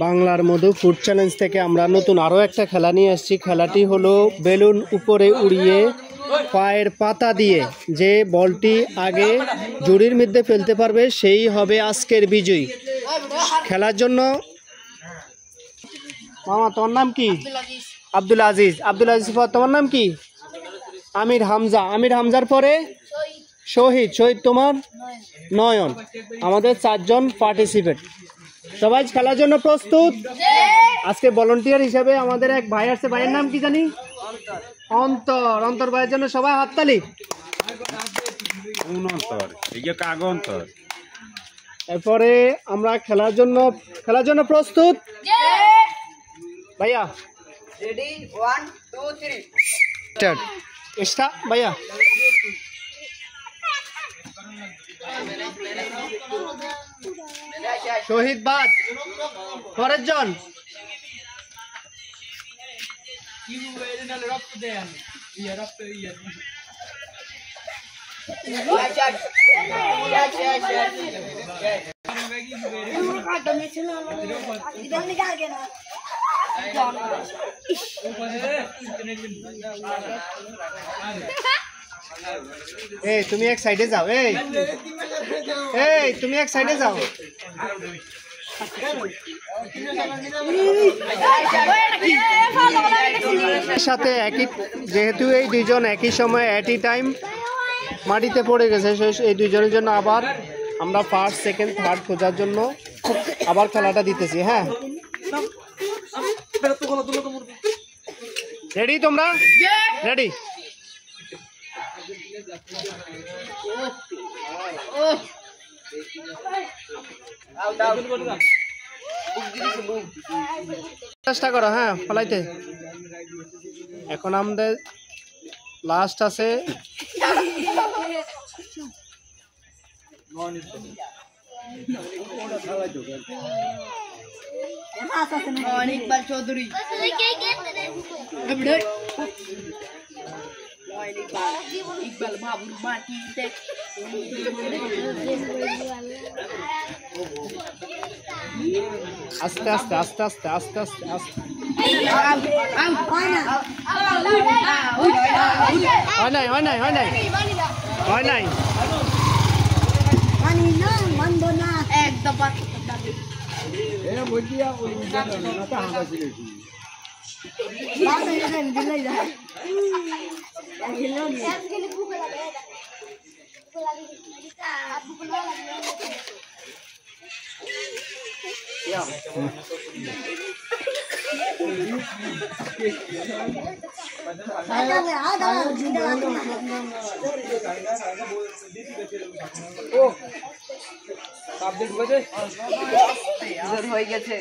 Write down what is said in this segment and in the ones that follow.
বাংলার মধু food challenge থেকে আমরা নতুন আরও একটা খেলা নিয়ে এসেছি। খেলাটি হলো বেলুন উপরে উড়িয়ে পায়ের পাতা দিয়ে যে বলটি আগে জুড়ির মধ্যে ফেলতে পারবে সেই হবে আজকের বিজয়ী। খেলার জন্য মামা তোমার নাম কি? আব্দুল আজিজ। আব্দুল আজিজ পর তোমার নাম কি? আমির হামজা। আমির হামজার পরে শহীদ। শহীদ তোমার? নয়ন। আমাদের 4 জন পার্টিসিপেট। সবাই খেলার জন্য প্রস্তুত? আজকে ভলান্টিয়ার হিসেবে আমাদের এক ভাই আসছে। ভাইয়ের নাম কি জানি? অন্তর। অন্তর ভাইয়ের জন্য সবাই হাততালি। এরপরে আমরা খেলার জন্য প্রস্তুত ভাইয়া? Ready? 1, 2, 3. স্টার্ট। স্টার্ট ভাইয়া। শহীদ বাদ। পরের জন। এই তুমি এক সাইডে যাও। এই তুমি এক সাইডে যাও। সাথে একই, যেহেতু এই দুইজন একই সময় এট এ টাইম মাটিতে পড়ে গেছে, এই দুইজনের জন্য আবার আমরা ফার্স্ট, সেকেন্ড, থার্ড খোঁজার জন্য আবার খেলাটা দিতেছি। হ্যাঁ, রেডি তোমরা? রেডি? চেষ্টা করো। হ্যাঁ, ফলাইতে। এখন আমাদের লাস্ট আছে ইকবাল চৌধুরী। ইকবাল বাবুর মাটিতে। আস্তে আস্তে আস্তে আস্তে আস্তে আস্তে আস্তে। হয় নাই, হয় নাই, হয় নাই, হয় নাই। একদম হয়ে গেছে।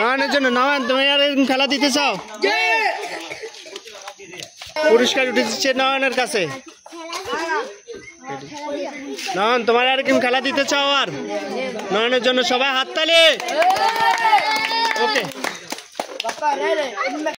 নয়নের জন্য। নয়ন, তুমি আর এরকম খেলা দিতে চাও? পুরস্কার উঠে দিচ্ছে নয়নের কাছে। নয়ন, তোমার আর এরকম খেলা দিতে চাও? আর নয়নের জন্য সবাই হাততালি। ওকে।